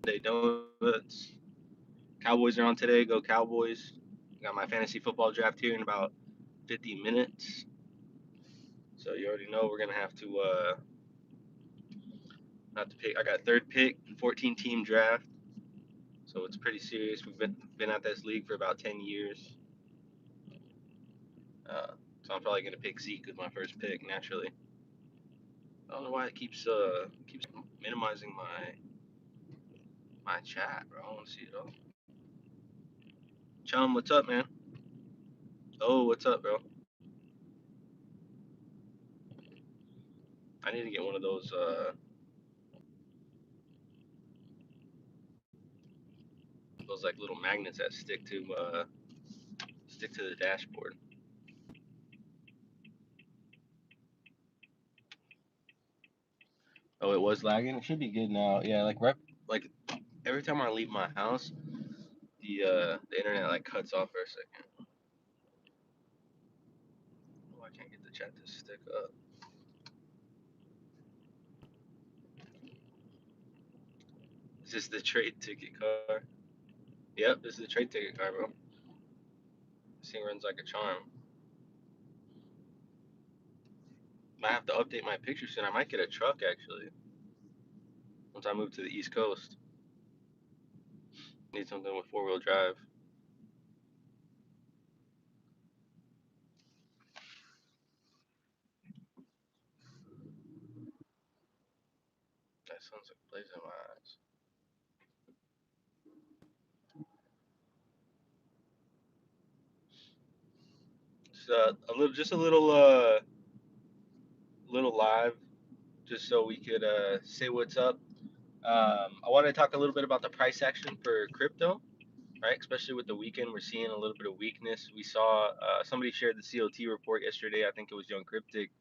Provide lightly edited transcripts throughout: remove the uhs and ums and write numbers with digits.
Day donuts. Cowboys are on today. Go Cowboys. Got my fantasy football draft here in about 50 minutes. So you already know we're gonna have to pick. I got third pick, 14 team draft. So it's pretty serious. We've been at this league for about 10 years. So I'm probably gonna pick Zeke with my first pick naturally. I don't know why it keeps minimizing my chat, bro. I want to see it all. Chum, what's up, man? Oh, what's up, bro? I need to get one of those like little magnets that stick to the dashboard. Oh, it was lagging. It should be good now. Yeah, like every time I leave my house, the internet like cuts off for a second. Oh, I can't get the chat to stick up. Is this the trade ticket car? Yep, this is the trade ticket car, bro. This thing runs like a charm. Might have to update my picture soon. I might get a truck actually once I move to the East Coast. Need something with four-wheel drive. That sounds like blazing my eyes. Just just a little live, just so we could say what's up. I want to talk a little bit about the price action for crypto, right? Especially with the weekend, we're seeing a little bit of weakness. We saw somebody shared the COT report yesterday. I think it was Young Cryptic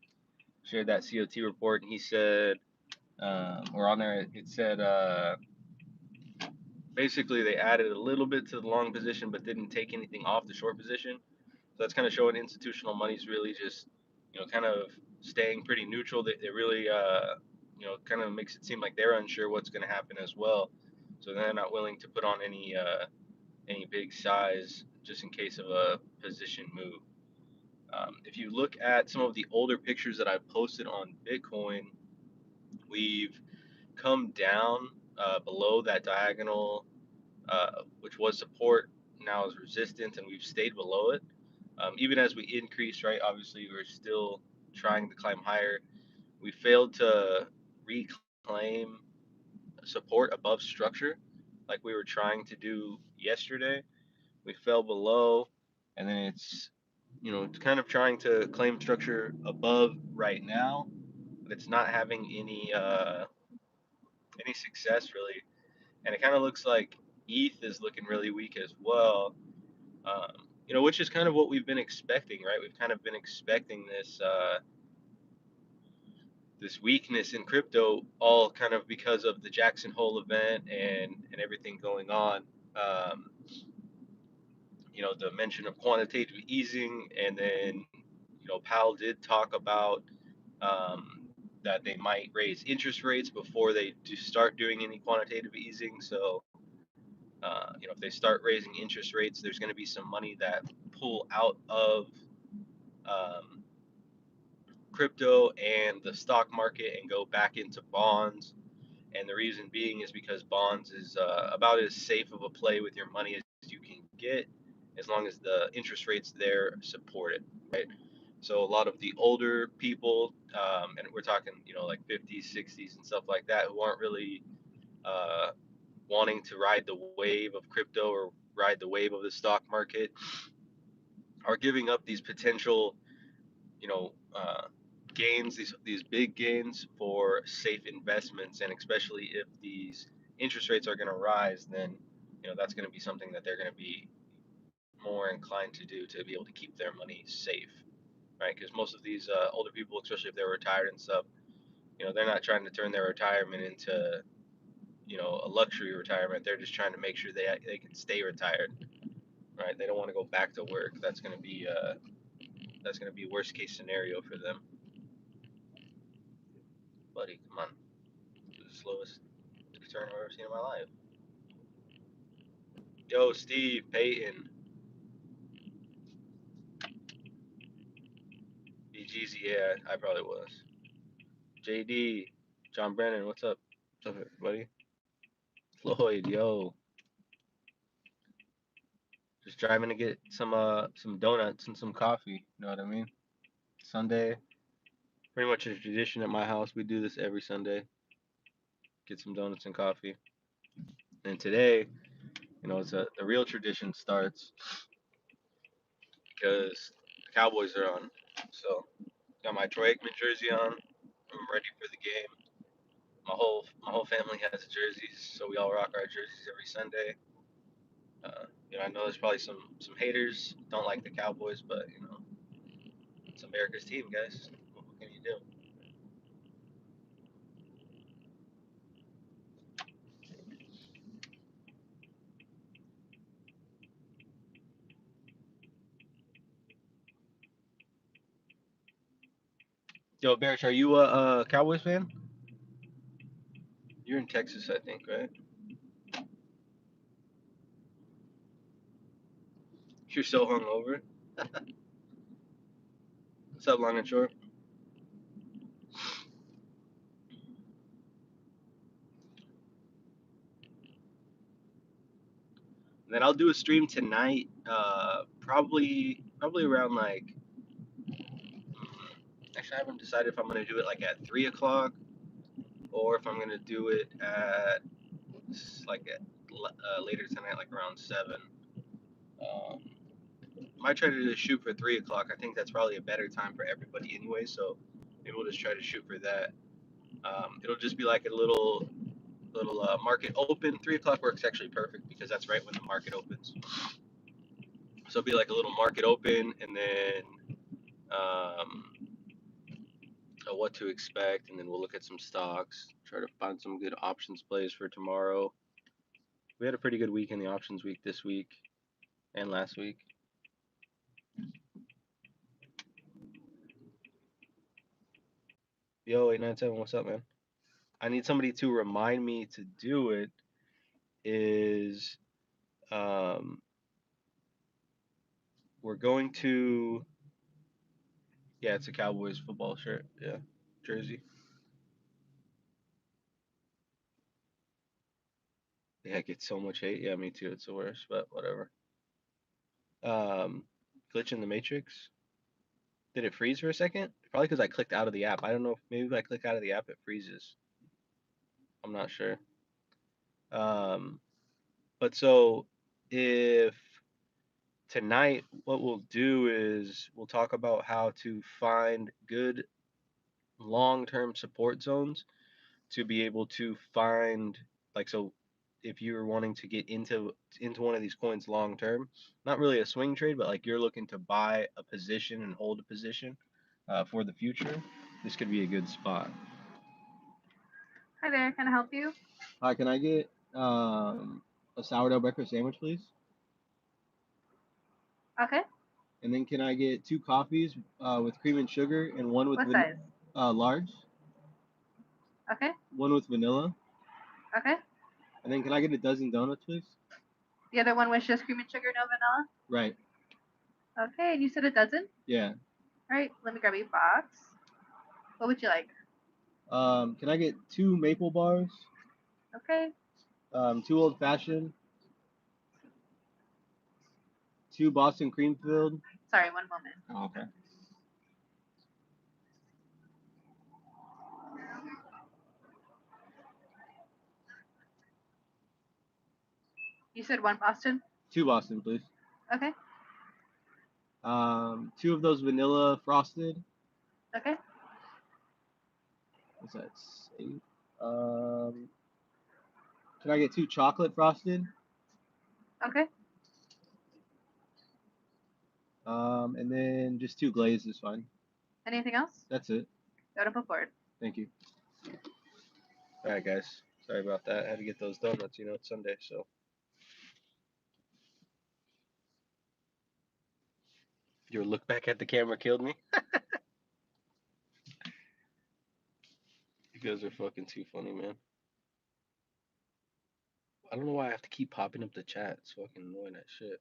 shared that COT report, and he said, or on there it said, basically they added a little bit to the long position, but didn't take anything off the short position. So that's kind of showing institutional money's really just, kind of staying pretty neutral. They really, kind of makes it seem like they're unsure what's going to happen as well. So they're not willing to put on any big size just in case of a position move. If you look at some of the older pictures that I've posted on Bitcoin, we've come down below that diagonal, which was support, now is resistance, and we've stayed below it. Even as we increase, right, obviously we're still trying to climb higher. We failed to reclaim support above structure like we were trying to do yesterday. We fell below, and then it's kind of trying to claim structure above right now, but it's not having any success really. And it kind of looks like ETH is looking really weak as well. Which is kind of what we've been expecting, right? We've kind of been expecting this weakness in crypto, all kind of because of the Jackson Hole event and everything going on. Um, the mention of quantitative easing, and then Powell did talk about that they might raise interest rates before they do start doing any quantitative easing. So if they start raising interest rates, there's going to be some money that pull out of um, crypto and the stock market and go back into bonds. And the reason being is because bonds is about as safe of a play with your money as you can get, as long as the interest rates there support it, right? So a lot of the older people, and we're talking, like 50s, 60s, and stuff like that, who aren't really uh, wanting to ride the wave of crypto or ride the wave of the stock market, are giving up these potential, you know, uh, gains, these big gains for safe investments, and especially if these interest rates are going to rise, then that's going to be something that they're going to be more inclined to do to be able to keep their money safe, right? Because most of these older people, especially if they're retired and stuff, they're not trying to turn their retirement into a luxury retirement. They're just trying to make sure they can stay retired, right? They don't want to go back to work. That's gonna be worst case scenario for them. Buddy, come on. This is the slowest turn I've ever seen in my life. Yo, Steve, Peyton, BGZ, yeah, I probably was. JD, John Brennan, what's up? What's up, everybody? Floyd, yo, just driving to get some donuts and some coffee. You know what I mean? Sunday, pretty much a tradition at my house. We do this every Sunday. Get some donuts and coffee. And today, the real tradition starts because the Cowboys are on. So got my Troy Aikman jersey on. I'm ready for the game. My whole family has jerseys, so we all rock our jerseys every Sunday. I know there's probably some haters don't like the Cowboys, but it's America's team, guys. What can you do? Yo, Barish, are you a Cowboys fan? You're in Texas, I think, right? You're so hungover. What's up, long and short? And then I'll do a stream tonight. Probably around like. Actually, I haven't decided if I'm gonna do it like at 3 o'clock or if I'm gonna do it at later tonight, like around 7. Um, might try to just shoot for 3 o'clock. I think that's probably a better time for everybody anyway. So maybe we'll just try to shoot for that. It'll just be like a little market open. 3 o'clock works actually perfect because that's right when the market opens. So it'll be like a little market open, and then um, what to expect, and then we'll look at some stocks. Try to find some good options plays for tomorrow. We had a pretty good week in the options week this week and last week. Yo, 897, what's up, man? I need somebody to remind me to do it. Is we're going to yeah, it's a Cowboys football shirt, yeah, jersey. Yeah, I get so much hate. Yeah, me too. It's the worst, but whatever. Um, glitch in the matrix. Did it freeze for a second? Probably because I clicked out of the app. I don't know if maybe if I click out of the app it freezes. I'm not sure. Um, but so if tonight what we'll do is we'll talk about how to find good long-term support zones to be able to find like so if you're wanting to get into one of these coins long term, not really a swing trade, but like you're looking to buy a position and hold a position for the future, this could be a good spot. Hi there, can I help you? Hi, can I get a sourdough breakfast sandwich, please? Okay. And then can I get 2 coffees with cream and sugar and one with What size? large, Okay. one with vanilla, Okay. and then can I get a dozen donuts, please? The other one was just cream and sugar, no vanilla? Right. Okay, and you said a dozen? Yeah. All right, let me grab a box. What would you like? Can I get 2 maple bars? Okay. 2 old fashioned, 2 Boston cream filled. Sorry, one moment. Oh, okay. You said one Boston? 2 Boston, please. Okay. 2 of those vanilla frosted. Okay. What's that? 8. Can I get 2 chocolate frosted? Okay. And then just 2 glazed is fine. Anything else? That's it. Go to board. Thank you. All right, guys. Sorry about that. I had to get those donuts. It's Sunday, so. Your look back at the camera killed me. You guys are fucking too funny, man. I don't know why I have to keep popping up the chat. It's fucking annoying that shit.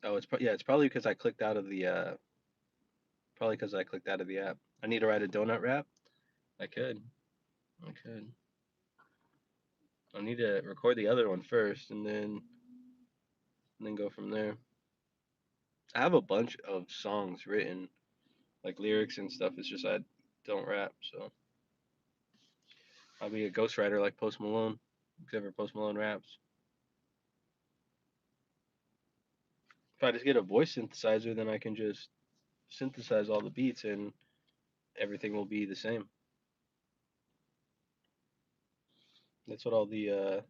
Oh, yeah, it's probably because I clicked out of the probably because I clicked out of the app. I need to write a donut rap. I could. I could. I need to record the other one first and then go from there. I have a bunch of songs written, like lyrics and stuff. It's just I don't rap, so I'll be a ghostwriter like Post Malone, except for Post Malone raps. If I just get a voice synthesizer, then I can just synthesize all the beats and everything will be the same. That's what all the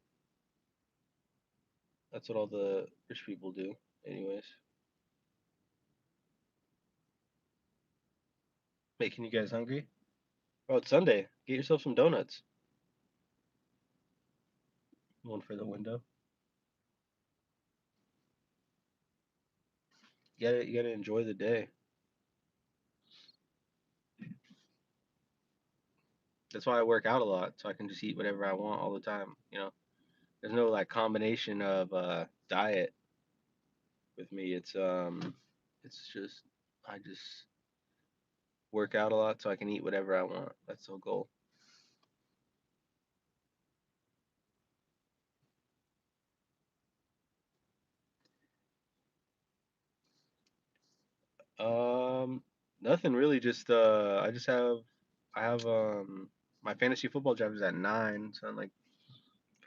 that's what all the rich people do, anyways. Making you guys hungry? Oh, it's Sunday. Get yourself some donuts. One for the window. You gotta enjoy the day. That's why I work out a lot, so I can just eat whatever I want all the time. There's no like combination of diet with me. It's just I just work out a lot so I can eat whatever I want. That's the goal. Um, Nothing really. Just I have my fantasy football draft is at 9, so in like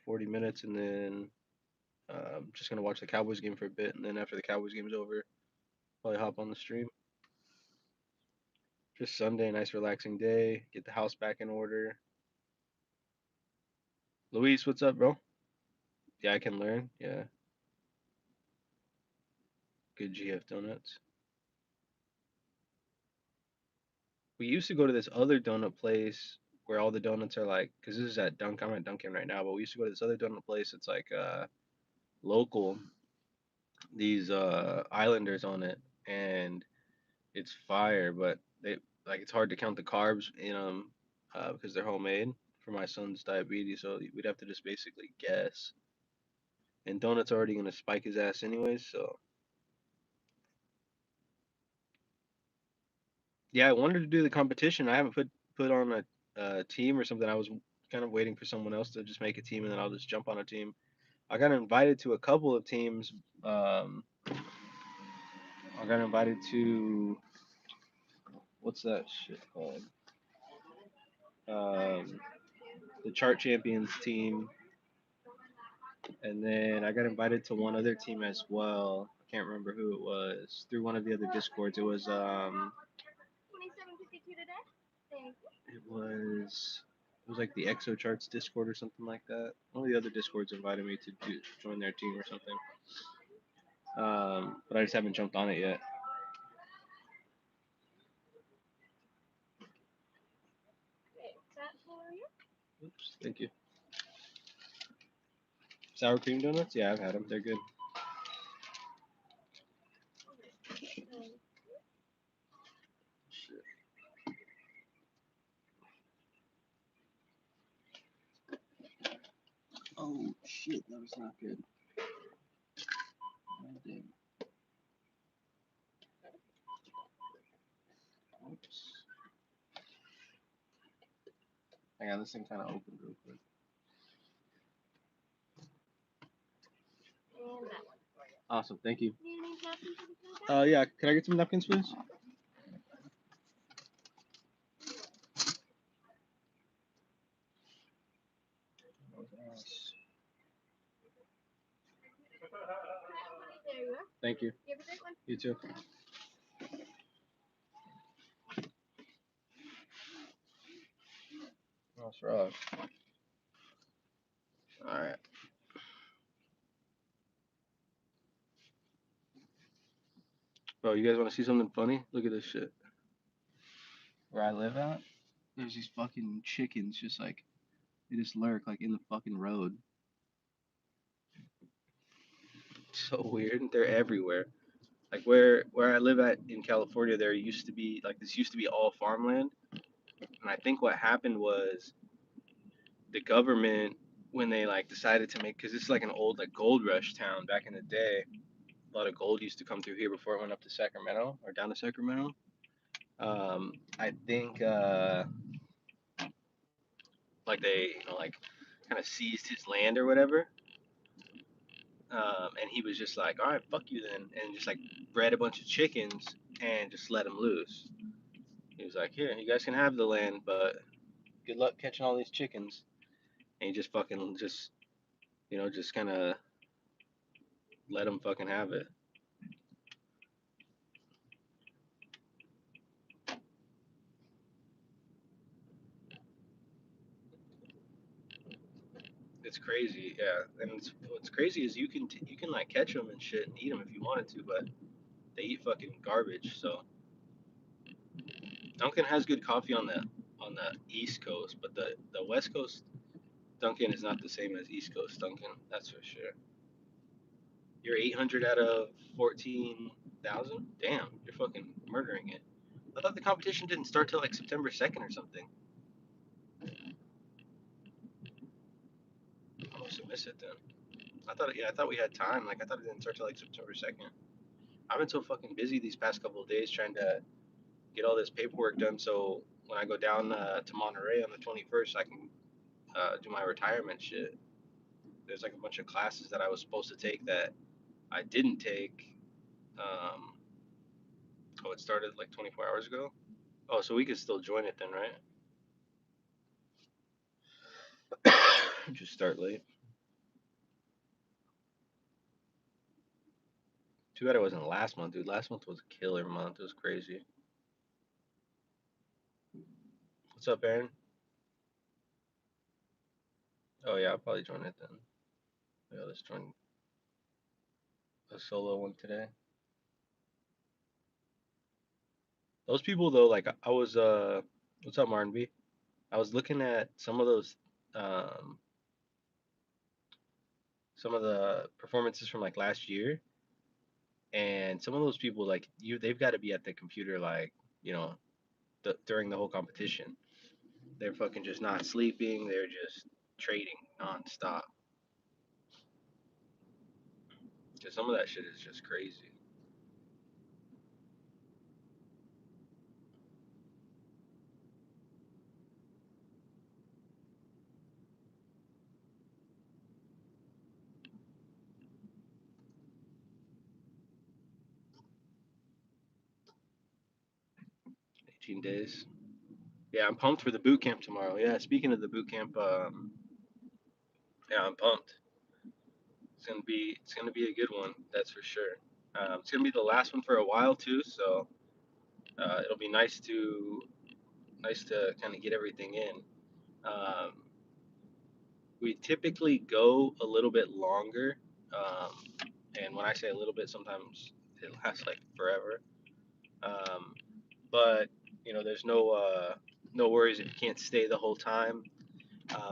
40 minutes, and then just gonna watch the Cowboys game for a bit, and then after the Cowboys game is over, probably hop on the stream. Just Sunday, nice relaxing day. Get the house back in order. Luis, what's up, bro? Yeah, I can learn. Yeah, good GF donuts. We used to go to this other donut place where all the donuts are like, cause this is at Dunk. I'm at Dunkin' right now, but we used to go to this other donut place. It's like local. These islanders on it, and it's fire. But they like it's hard to count the carbs in them because they're homemade for my son's diabetes. So we'd have to just basically guess. And donuts are already gonna spike his ass anyways. So yeah, I wanted to do the competition. I haven't put on a team or something. I was kind of waiting for someone else to just make a team, and then I'll just jump on a team. I got invited to a couple of teams. I got invited to what's that shit called? Um, the Chart Champions team, and then I got invited to one other team as well. I can't remember who it was through one of the other discords. It was like the EXO Charts Discord or something like that. One of the other discords invited me to join their team or something. But I just haven't jumped on it yet. Oops, thank you. Sour cream donuts? Yeah, I've had them. They're good. Shit. Oh shit, that was not good. Oh, damn. Oops. Hang on, this thing kind of opened real quick. Awesome, thank you. Yeah, can I get some napkins, please? Thank you. You too. That's rough. All right. Bro, you guys want to see something funny? Look at this shit. Where I live at, there's these fucking chickens just like, they just lurk like in the fucking road. So weird. They're everywhere. Like where I live at in California, there used to be like this used to be all farmland, and I think what happened was the government, when they like decided to make, because it's like an old like gold rush town back in the day. A lot of gold used to come through here before it went up to Sacramento or down to Sacramento. I think like they like kind of seized his land or whatever. And he was just like, all right, fuck you then, and just like bred a bunch of chickens and just let them loose. He was like, here, you guys can have the land, but good luck catching all these chickens. And he just fucking just kind of let them fucking have it. It's crazy, yeah. And what's crazy is you can like catch them and shit and eat them if you wanted to, but they eat fucking garbage. So Dunkin' has good coffee on the East Coast, but the West Coast Dunkin' is not the same as East Coast Dunkin'. That's for sure. You're 800 out of 14,000. Damn, you're fucking murdering it. I thought the competition didn't start till like September 2nd or something. I must have missed it then. I thought we had time. Like I thought it didn't start till like September 2nd. I've been so fucking busy these past couple of days trying to get all this paperwork done. So when I go down to Monterey on the 21st, I can do my retirement shit. There's like a bunch of classes that I was supposed to take that I didn't take. Um, oh, it started like 24 hours ago. Oh, so we could still join it then, right? Just start late. Too bad it wasn't last month, dude. Last month was a killer month. It was crazy. What's up, Aaron? Oh yeah, I'll probably join it then. Yeah, let's join a solo one today. Those people though, like I was what's up, Martin B? I was looking at um some of the performances from like last year, and some of those people like they've got to be at the computer like you know during the whole competition. They're fucking just not sleeping. They're just trading nonstop. Cause some of that shit is just crazy. 18 days. Yeah, I'm pumped for the boot camp tomorrow. Yeah, speaking of the boot camp, yeah, I'm pumped. It's gonna be a good one. That's for sure. It's gonna be the last one for a while too, so it'll be nice to kind of get everything in. Um, we typically go a little bit longer, um, and when I say a little bit, sometimes it lasts like forever. Um, but there's no worries if you can't stay the whole time.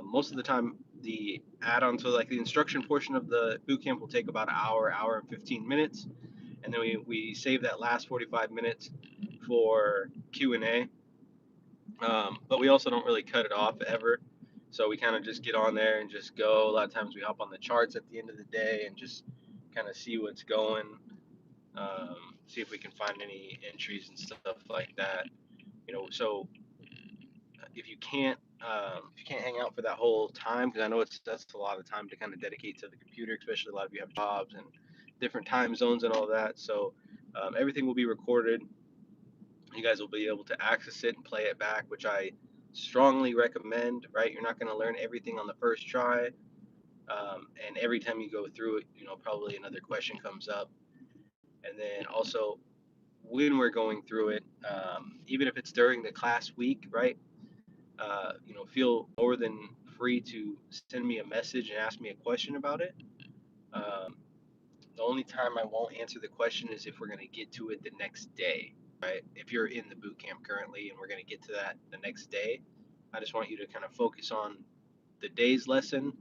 Most of the time, the add-on, so like the instruction portion of the boot camp will take about an hour and 15 minutes, and then we save that last 45 minutes for Q&A. But we also don't really cut it off ever. So we kind of just get on there and just go. A lot of times we hop on the charts at the end of the day and just kind of see what's going, see if we can find any entries and stuff like that. So if you can't hang out for that whole time, because I know that's a lot of time to kind of dedicate to the computer, especially a lot of you have jobs and different time zones and all that. So everything will be recorded. You guys will be able to access it and play it back, which I strongly recommend. Right, you're not going to learn everything on the first try, and every time you go through it, probably another question comes up. And then also when we're going through it, even if it's during the class week, right? Feel more than free to send me a message and ask me a question about it. Um, the only time I won't answer the question is if we're going to get to it the next day, right? If you're in the boot camp currently and we're going to get to that the next day, I just want you to kind of focus on the day's lesson.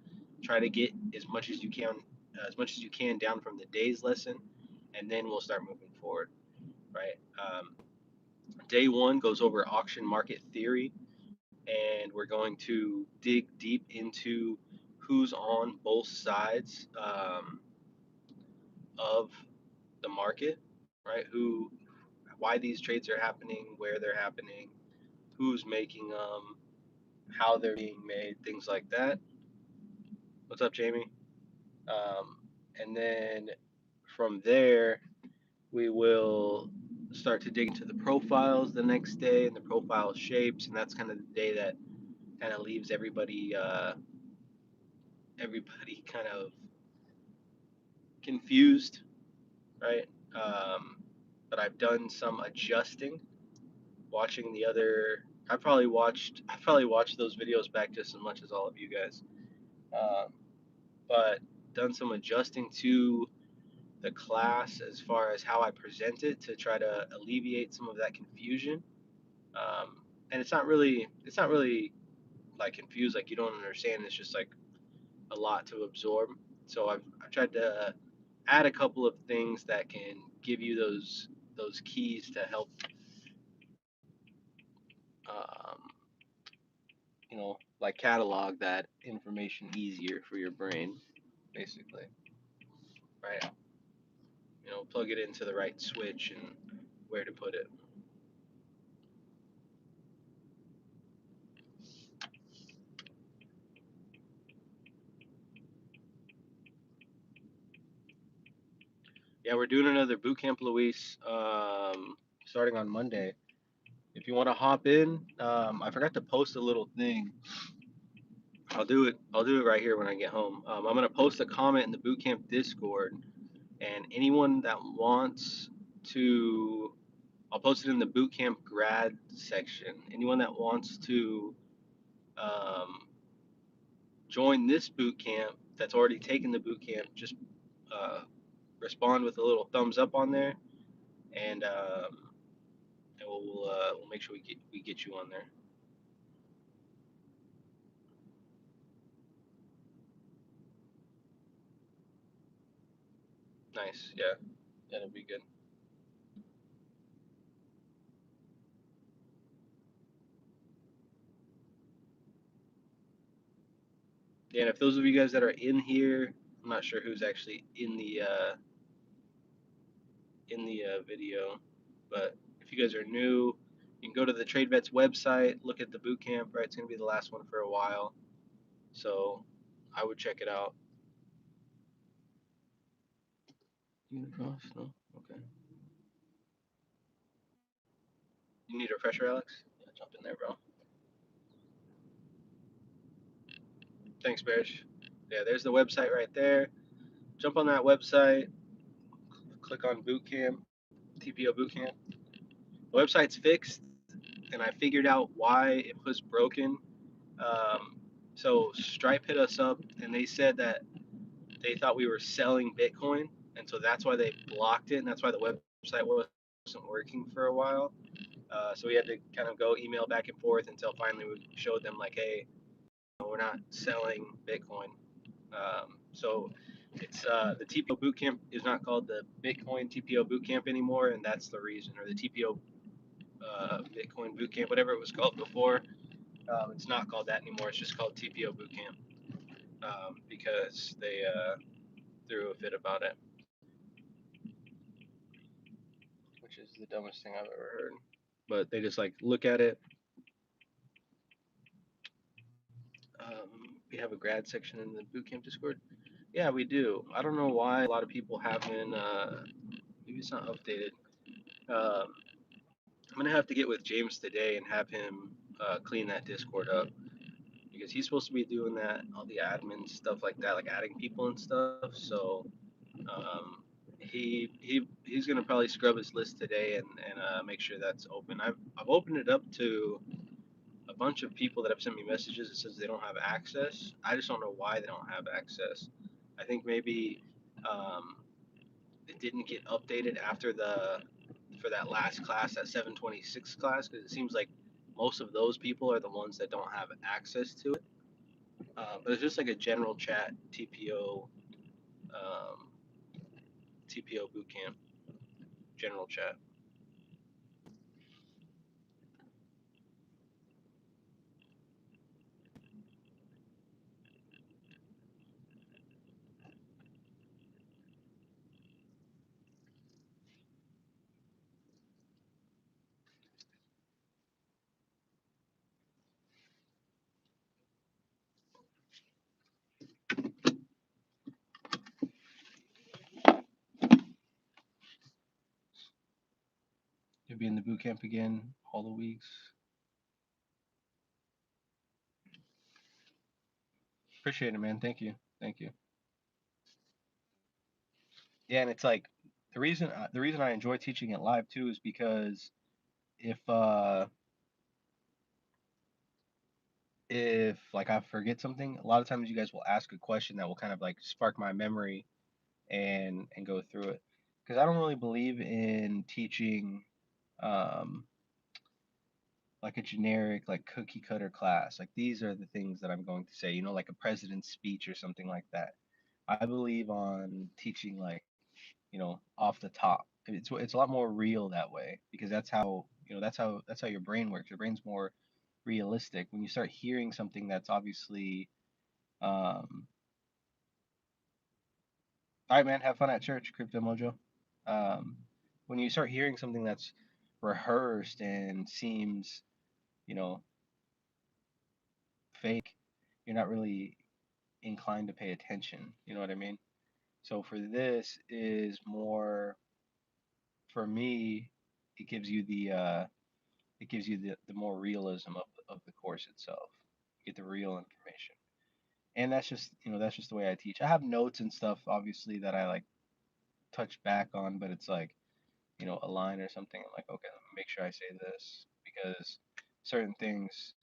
Try to get as much as you can down from the day's lesson, and then we'll start moving forward, right? Day one goes over auction market theory. and we're going to dig deep into who's on both sides of the market, right? Why these trades are happening, where they're happening, who's making them, how they're being made, things like that. What's up, Jamie? Um, and then from there, we will start to dig into the profiles the next day and the profile shapes, and that's kind of the day that kind of leaves everybody kind of confused, right? Um, but I've done some adjusting, watching the other. I probably watched those videos back just as much as all of you guys, um, but done some adjusting to the class as far as how I present it to try to alleviate some of that confusion. And it's not really like confused, like you don't understand. It's just like a lot to absorb. So I've tried to add a couple of things that can give you those keys to help, um, like catalog that information easier for your brain, basically, right? Plug it into the right switch and where to put it. Yeah, we're doing another boot camp, Luis, starting on Monday. If you want to hop in, I forgot to post a little thing. I'll do it. I'll do it right here when I get home. I'm gonna post a comment in the bootcamp Discord, and anyone that wants to, I'll post it in the bootcamp grad section. Anyone that wants to um, join this bootcamp that's already taken the bootcamp, just uh, respond with a little thumbs up on there, and we'll make sure we get you on there. Nice. Yeah, that'll be good. Yeah, and if those of you guys that are in here, I'm not sure who's actually in the video, but if you guys are new, you can go to the TradeVets website, look at the boot camp. Right, it's gonna be the last one for a while, so I would check it out. You need a cross? No. Okay. You need a refresher, Alex? Yeah, jump in there, bro. Thanks, Bears. Yeah, there's the website right there. Jump on that website, click on boot camp, TPO boot camp. The website's fixed, and I figured out why it was broken. So Stripe hit us up, and they said that they thought we were selling Bitcoin, and so that's why they blocked it, and that's why the website wasn't working for a while. So we had to kind of go email back and forth until finally we showed them like, hey, we're not selling Bitcoin. So it's the TPO Bootcamp is not called the Bitcoin TPO Bootcamp anymore, and that's the reason, or the TPO Bitcoin Bootcamp, whatever it was called before. It's not called that anymore. It's just called TPO Bootcamp because they threw a fit about it, which is the dumbest thing I've ever heard. But they just like look at it. We have a grad section in the bootcamp Discord. Yeah, we do. I don't know why a lot of people haven't. Maybe it's not updated. Um, I'm gonna have to get with James today and have him clean that Discord up because he's supposed to be doing that, all the admin stuff like that, like adding people and stuff. So um, he's gonna probably scrub his list today and make sure that's open. I've opened it up to a bunch of people that have sent me messages that says they don't have access. I just don't know why they don't have access. I think maybe um, it didn't get updated after the for that last class, that 726 class, because it seems like most of those people are the ones that don't have access to it. But it's just like a general chat um, TPO bootcamp general chat. in the boot camp again all the weeks. Appreciate it, man. Thank you. Thank you. Yeah, and it's like the reason I enjoy teaching it live too is because if uh if like I forget something, a lot of times you guys will ask a question that will kind of like spark my memory and go through it. Because I don't really believe in teaching um like a generic like cookie cutter class. Like these are the things that I'm going to say, like a president's speech or something like that. I believe on teaching like, off the top. It's a lot more real that way because that's how your brain works. Your brain's more realistic. When you start hearing something that's obviously um all right, man, have fun at church, Crypto Mojo. Um when you start hearing something that's rehearsed and seems, you know, fake, you're not really inclined to pay attention. You know what I mean? So for this is more for me, it gives you the more realism of the course itself. You get the real information. And that's just the way I teach. I have notes and stuff obviously that I like touch back on, but it's like, a line or something. I'm like, okay, let me make sure I say this because certain things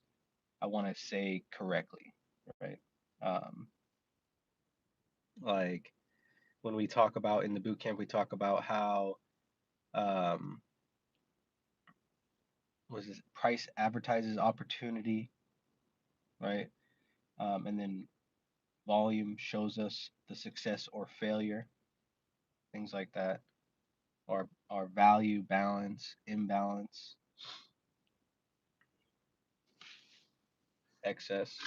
I want to say correctly, right? Um, like when we talk about in the boot camp, we talk about how um, was this price advertises opportunity, right? And then volume shows us the success or failure, things like that, or our value, balance, imbalance, excess,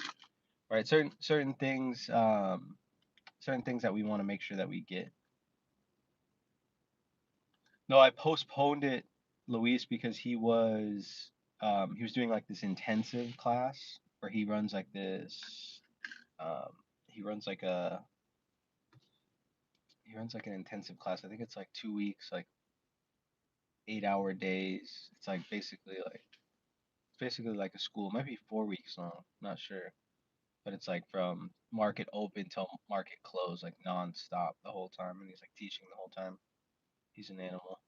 right? Certain things that we want to make sure that we get. No, I postponed it, Luis, because he was doing like this intensive class where he runs like this um, he runs like a he runs like an intensive class. I think it's like 2 weeks, like 8-hour days. It's basically like a school. It might be 4 weeks long, not sure. But it's like from market open till market close, like non-stop the whole time, and he's like teaching the whole time. He's an animal.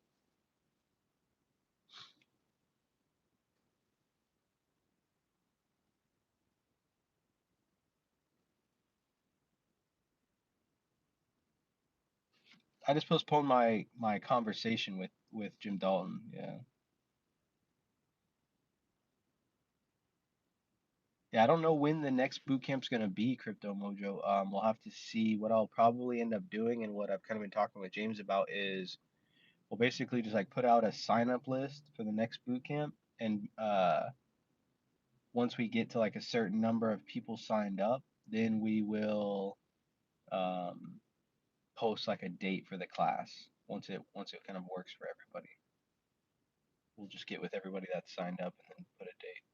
I just postponed my conversation with Jim Dalton. Yeah, yeah. I don't know when the next boot camp's gonna be, Crypto Mojo. We'll have to see. What I'll probably end up doing, and what I've kind of been talking with James about is we'll basically just like put out a sign up list for the next boot camp, and once we get to like a certain number of people signed up, then we will um, post like a date for the class. Once it kind of works for everybody, we'll just get with everybody that's signed up and then put a date.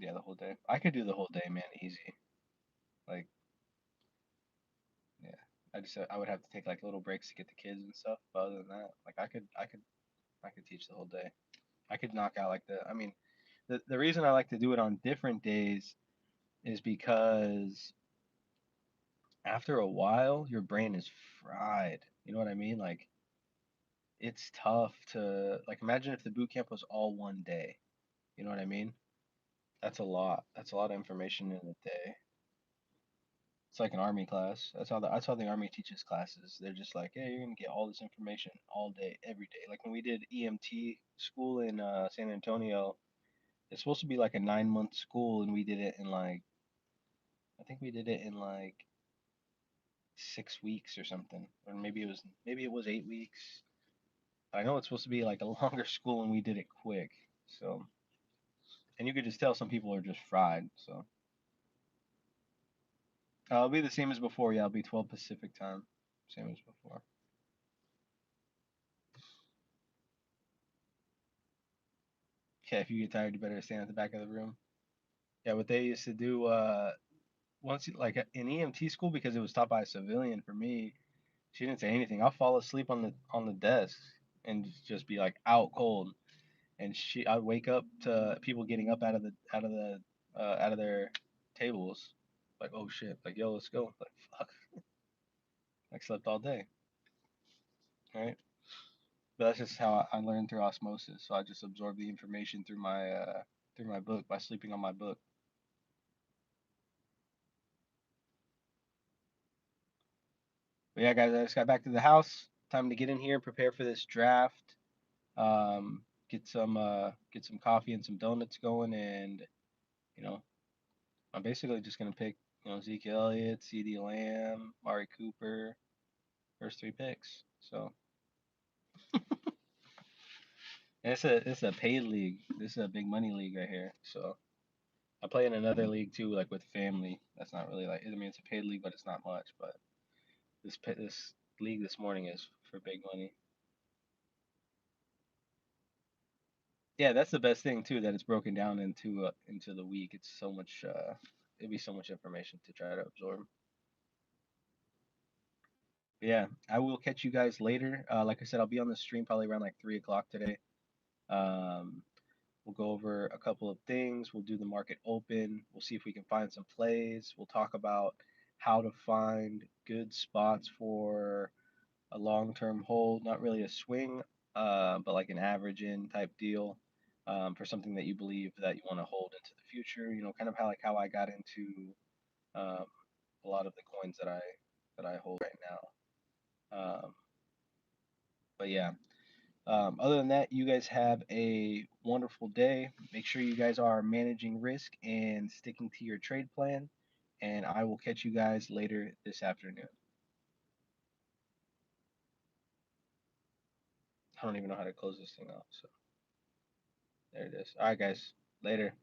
Yeah, the whole day. I could do the whole day, man, easy. Like, yeah. I would have to take like little breaks to get the kids and stuff. But other than that, like I could teach the whole day. I could knock out like I mean, the reason I like to do it on different days is because after a while your brain is fried. You know what I mean? Like it's tough to like imagine if the boot camp was all one day. You know what I mean? That's a lot. That's a lot of information in a day. It's like an army class. That's how the army teaches classes. They're just like, hey, you're gonna get all this information all day, every day. Like when we did EMT school in San Antonio, it's supposed to be like a 9 month school, and we did it in like I think we did it in like 6 weeks or something, or maybe it was 8 weeks. I know it's supposed to be like a longer school, and we did it quick. So, and you could just tell some people are just fried. So, it'll be the same as before. Yeah, it'll be 12 Pacific time, same as before. Yeah, if you get tired, you better stand at the back of the room. Yeah, what they used to do like in EMT school because it was taught by a civilian. For me, she didn't say anything. I'll fall asleep on the desk. and just be like out cold. And I'd wake up to people getting up out of their tables, like, oh shit, like, yo, let's go. Like, fuck, I slept all day, right? But that's just how I learned through osmosis. So I just absorb the information through my book by sleeping on my book. But yeah, guys, I just got back to the house. Time to get in here and prepare for this draft. Get some coffee and some donuts going, and you know, I'm basically just gonna pick, Zeke Elliott, C.D. Lamb, Mari Cooper, first three picks. So and it's a paid league. This is a big money league right here. So I play in another league too, like with family. That's not really like, I mean, it's a paid league, but it's not much. But this league this morning is for big money. Yeah, that's the best thing too, that it's broken down into the week. It's so much. It'd be so much information to try to absorb. But yeah, I will catch you guys later. Like I said, I'll be on the stream probably around like 3 o'clock today. Um, we'll go over a couple of things. We'll do the market open. We'll see if we can find some plays. We'll talk about how to find good spots for a long-term hold, not really a swing, but like an average in type deal, for something that you believe that you want to hold into the future. Kind of how I got into um, a lot of the coins that I hold right now. But yeah, other than that, you guys have a wonderful day. Make sure you guys are managing risk and sticking to your trade plan. And I will catch you guys later this afternoon. I don't even know how to close this thing off. So there it is. All right, guys. Later.